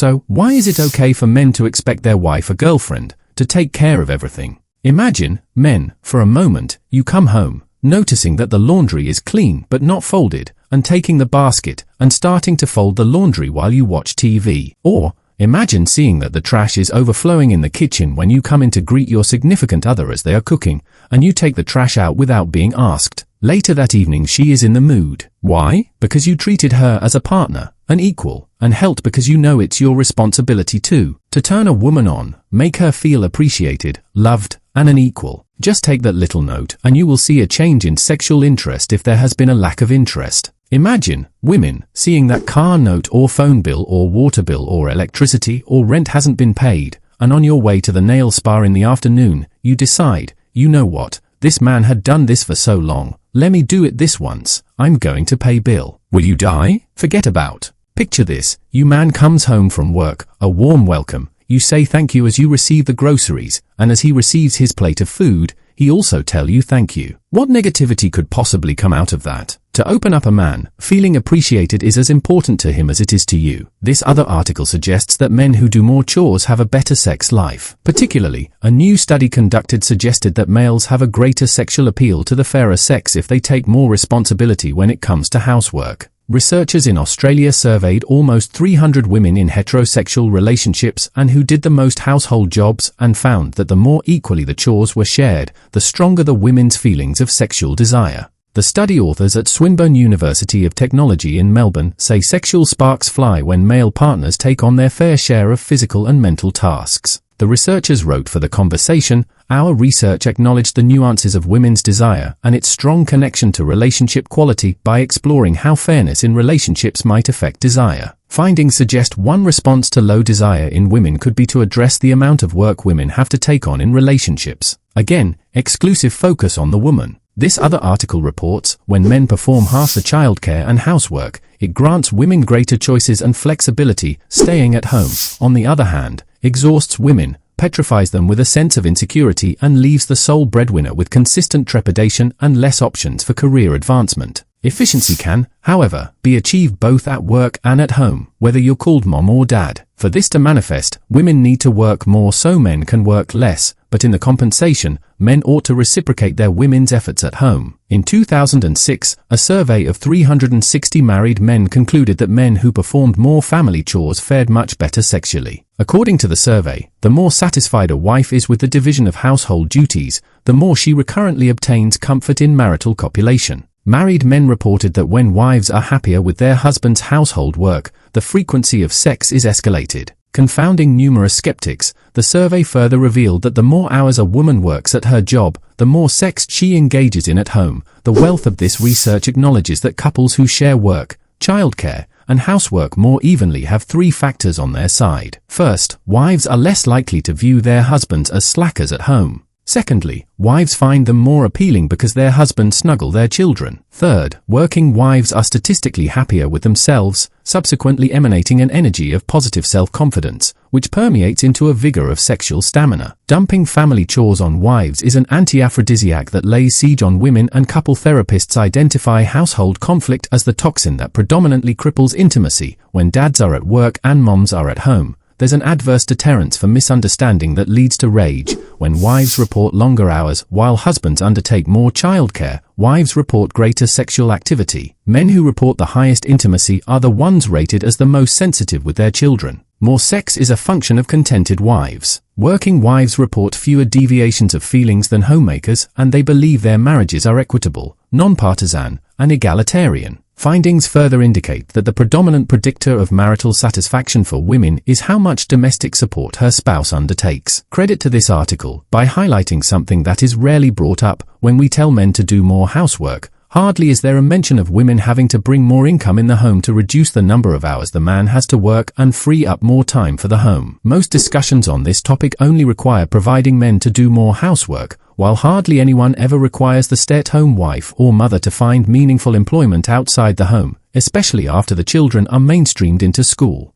So, why is it okay for men to expect their wife or girlfriend to take care of everything? Imagine, men, for a moment, you come home, noticing that the laundry is clean but not folded, and taking the basket and starting to fold the laundry while you watch TV. Or, imagine seeing that the trash is overflowing in the kitchen when you come in to greet your significant other as they are cooking, and you take the trash out without being asked. Later that evening she is in the mood. Why? Because you treated her as a partner, an equal, and helped because you know it's your responsibility too. To turn a woman on, make her feel appreciated, loved, and an equal. Just take that little note and you will see a change in sexual interest if there has been a lack of interest. Imagine, women, seeing that car note or phone bill or water bill or electricity or rent hasn't been paid, and on your way to the nail spa in the afternoon, you decide, you know what, this man had done this for so long, let me do it this once, I'm going to pay bill. Will you die? Forget about. Picture this, you man comes home from work, a warm welcome, you say thank you as you receive the groceries, and as he receives his plate of food, he also tell you thank you. What negativity could possibly come out of that? To open up a man, feeling appreciated is as important to him as it is to you. This other article suggests that men who do more chores have a better sex life. Particularly, a new study conducted suggested that males have a greater sexual appeal to the fairer sex if they take more responsibility when it comes to housework. Researchers in Australia surveyed almost 300 women in heterosexual relationships and who did the most household jobs and found that the more equally the chores were shared, the stronger the women's feelings of sexual desire. The study authors at Swinburne University of Technology in Melbourne say sexual sparks fly when male partners take on their fair share of physical and mental tasks. The researchers wrote for The Conversation, our research acknowledged the nuances of women's desire and its strong connection to relationship quality by exploring how fairness in relationships might affect desire. Findings suggest one response to low desire in women could be to address the amount of work women have to take on in relationships. Again, exclusive focus on the woman. This other article reports, when men perform half the childcare and housework, it grants women greater choices and flexibility, staying at home. On the other hand, exhausts women, petrifies them with a sense of insecurity and leaves the sole breadwinner with consistent trepidation and less options for career advancement. Efficiency can, however, be achieved both at work and at home, whether you're called mom or dad. For this to manifest, women need to work more so men can work less, but in the compensation, men ought to reciprocate their women's efforts at home. In 2006, a survey of 360 married men concluded that men who performed more family chores fared much better sexually. According to the survey, the more satisfied a wife is with the division of household duties, the more she recurrently obtains comfort in marital copulation. Married men reported that when wives are happier with their husband's household work, the frequency of sex is escalated. Confounding numerous skeptics, the survey further revealed that the more hours a woman works at her job, the more sex she engages in at home. The wealth of this research acknowledges that couples who share work, childcare, and housework more evenly have three factors on their side. First, wives are less likely to view their husbands as slackers at home. Secondly, wives find them more appealing because their husbands snuggle their children. Third, working wives are statistically happier with themselves, subsequently emanating an energy of positive self-confidence, which permeates into a vigor of sexual stamina. Dumping family chores on wives is an anti-aphrodisiac that lays siege on women, and couple therapists identify household conflict as the toxin that predominantly cripples intimacy. When dads are at work and moms are at home, there's an adverse deterrence for misunderstanding that leads to rage. When wives report longer hours while husbands undertake more childcare, wives report greater sexual activity. Men who report the highest intimacy are the ones rated as the most sensitive with their children. More sex is a function of contented wives. Working wives report fewer deviations of feelings than homemakers, and they believe their marriages are equitable, non-partisan, and egalitarian. Findings further indicate that the predominant predictor of marital satisfaction for women is how much domestic support her spouse undertakes. Credit to this article by highlighting something that is rarely brought up. When we tell men to do more housework, hardly is there a mention of women having to bring more income in the home to reduce the number of hours the man has to work and free up more time for the home. Most discussions on this topic only require providing men to do more housework, while hardly anyone ever requires the stay-at-home wife or mother to find meaningful employment outside the home, especially after the children are mainstreamed into school.